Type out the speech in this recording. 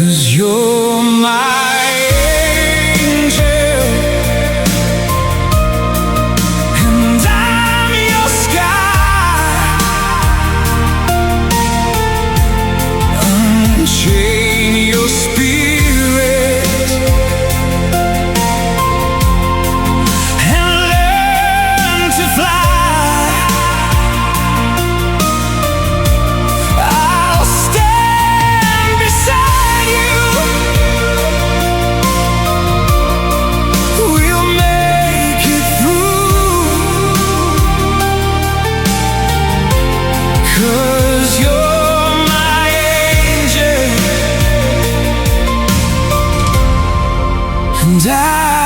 'Cause you're my angel, and I'm your sky. Unchain your spirit and learn to fly. I'll stand beside you. We'll make it through. 'Cause you're my angel, and I